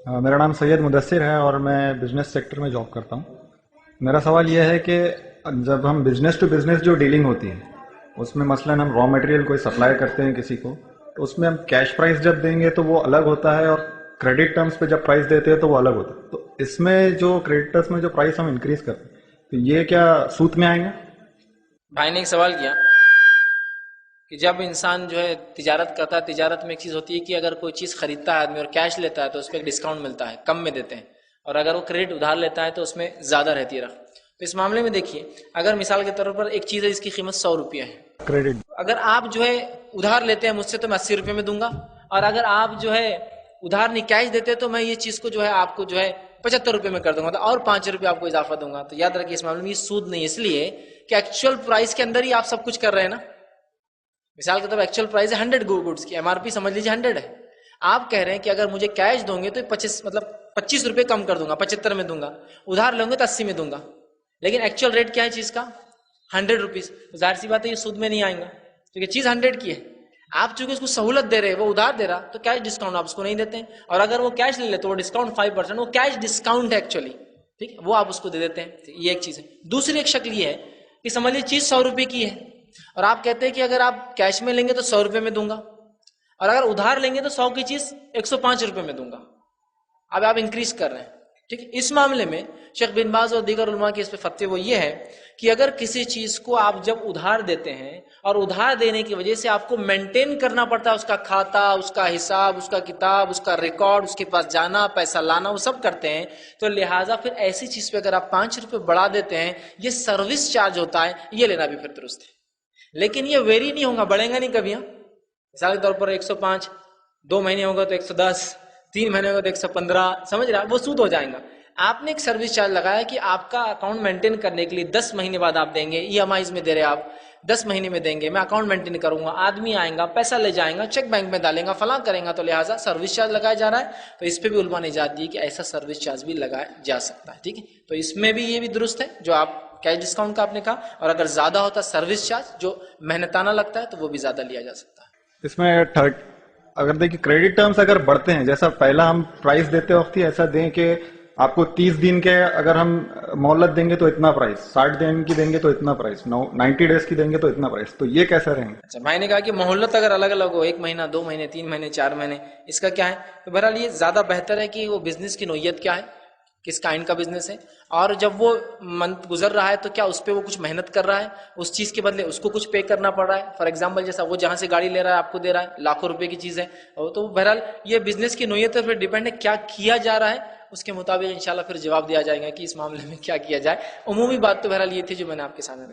मेरा नाम सैयद मुदस्सिर है और मैं बिजनेस सेक्टर में जॉब करता हूँ। मेरा सवाल यह है कि जब हम बिजनेस टू बिजनेस जो डीलिंग होती है उसमें मसलन हम रॉ मटेरियल कोई सप्लाई करते हैं किसी को, तो उसमें हम कैश प्राइस जब देंगे तो वो अलग होता है और क्रेडिट टर्म्स पे जब प्राइस देते हैं तो वो अलग होता है। तो इसमें जो क्रेडिटर्स में जो प्राइस हम इंक्रीज करते हैं तो ये क्या सूत में आएंगे? भाई ने एक सवाल किया कि जब इंसान जो है तिजारत करता है, तिजारत में एक चीज होती है कि अगर कोई चीज खरीदता है आदमी और कैश लेता है तो उस पर एक डिस्काउंट मिलता है, कम में देते हैं, और अगर वो क्रेडिट उधार लेता है तो उसमें ज्यादा रहती है रकम। तो इस मामले में देखिए, अगर मिसाल के तौर पर एक चीज है जिसकी कीमत 100 रुपया है, क्रेडिट। अगर आप जो है उधार लेते हैं मुझसे तो मैं 80 रुपये में दूंगा, और अगर आप जो है उधार नहीं कैश देते हैं तो मैं ये चीज को जो है आपको जो है 75 रुपये में कर दूंगा, तो और 5 रुपये आपको इजाफा दूंगा। तो याद रखिए इस मामले में ये सूद नहीं है, इसलिए कि एक्चुअल प्राइस के अंदर ही आप सब कुछ कर रहे हैं ना। मिसाल के तौर पर एक्चुअल प्राइस है 100 गुड्स की, एमआरपी समझ लीजिए 100 है। आप कह रहे हैं कि अगर मुझे कैश दोगे तो 25 रुपये कम कर दूंगा, 75 में दूंगा, उधार लेंगे तो 80 में दूंगा, लेकिन एक्चुअल रेट क्या है चीज का? 100 रुपीज। जाहिर सी बात है ये सूद में नहीं आएगा क्योंकि चीज 100 की है। आप चूंकि उसको सहूलत दे रहे हैं, वो उधार दे रहा, तो कैश डिस्काउंट आप उसको नहीं देते हैं, और अगर वो कैश ले ले तो वो डिस्काउंट 5%, वो कैश डिस्काउंट है एक्चुअली, ठीक है, वो आप उसको दे देते हैं। ये एक चीज है। दूसरी एक शक्ल ये है कि समझ लीजिए चीज 100 रुपए की है और आप कहते हैं कि अगर आप कैश में लेंगे तो 100 रुपए में दूंगा, और अगर उधार लेंगे तो 100 की चीज 105 रुपए में दूंगा। अब आप इंक्रीज कर रहे हैं, ठीक है। इस मामले में शेख बिन बाज और दीगर उलमा के इस पे फतवे वो ये है कि अगर किसी चीज को आप जब उधार देते हैं और उधार देने की वजह से आपको मेंटेन करना पड़ता है उसका खाता, उसका हिसाब, उसका किताब, उसका रिकॉर्ड, उसके पास जाना, पैसा लाना, वो सब करते हैं, तो लिहाजा फिर ऐसी चीज पे अगर आप 5 रुपए बढ़ा देते हैं, ये सर्विस चार्ज होता है, ये लेना भी फिर दुरुस्त है। लेकिन ये वेरी नहीं होगा, बढ़ेगा नहीं कभी। मिसाल के तौर पर 105, 2 महीने होगा तो 110, 3 महीने होगा तो 115, समझ रहा है, वो सूद हो जाएगा। आपने एक सर्विस चार्ज लगाया कि आपका अकाउंट मेंटेन करने के लिए 10 महीने बाद आप देंगे, ईएमआई में दे रहे आप, 10 महीने में देंगे, मैं अकाउंट मेंटेन करूंगा, आदमी आएगा, पैसा ले जाएगा, चेक बैंक में डालेगा, फला करेगा, तो लिहाजा सर्विस चार्ज लगाया जा रहा है। तो इस पे भी उलमा ने इजाजत दी कि ऐसा सर्विस चार्ज भी लगाया जा सकता है, ठीक है। तो इसमें भी ये भी दुरुस्त है जो आप कैश डिस्काउंट का आपने कहा, और अगर ज्यादा होता सर्विस चार्ज जो मेहनताना लगता है तो वो भी ज्यादा लिया जा सकता है। इसमें थर्ड, अगर देखिए क्रेडिट टर्म्स अगर बढ़ते हैं, जैसा पहला हम प्राइस देते वक्त ही ऐसा दें कि आपको 30 दिन के अगर हम मोहलत देंगे तो इतना प्राइस, 60 दिन की देंगे तो इतना प्राइस, 90 डेज की देंगे तो इतना प्राइस, तो ये कैसे रहेंगे? अच्छा, भाई ने कहा कि मोहल्लत अगर अलग अलग हो, 1 महीना, 2 महीने, 3 महीने, 4 महीने, इसका क्या है? तो बहरहाल ये ज्यादा बेहतर है कि वो बिजनेस की नोयत क्या है, किस काइंड का बिजनेस है, और जब वो मंथ गुजर रहा है तो क्या उस पर वो कुछ मेहनत कर रहा है, उस चीज के बदले उसको कुछ पे करना पड़ रहा है। फॉर एग्जांपल जैसा वो जहां से गाड़ी ले रहा है आपको दे रहा है, लाखों रुपए की चीज है, तो बहरहाल ये बिजनेस की नोयत पर डिपेंड है क्या किया जा रहा है, उसके मुताबिक इंशाल्लाह फिर जवाब दिया जाएगा कि इस मामले में क्या किया जाए। उमूमी बात तो बहरहाल ये थी जो मैंने आपके सामने रखी।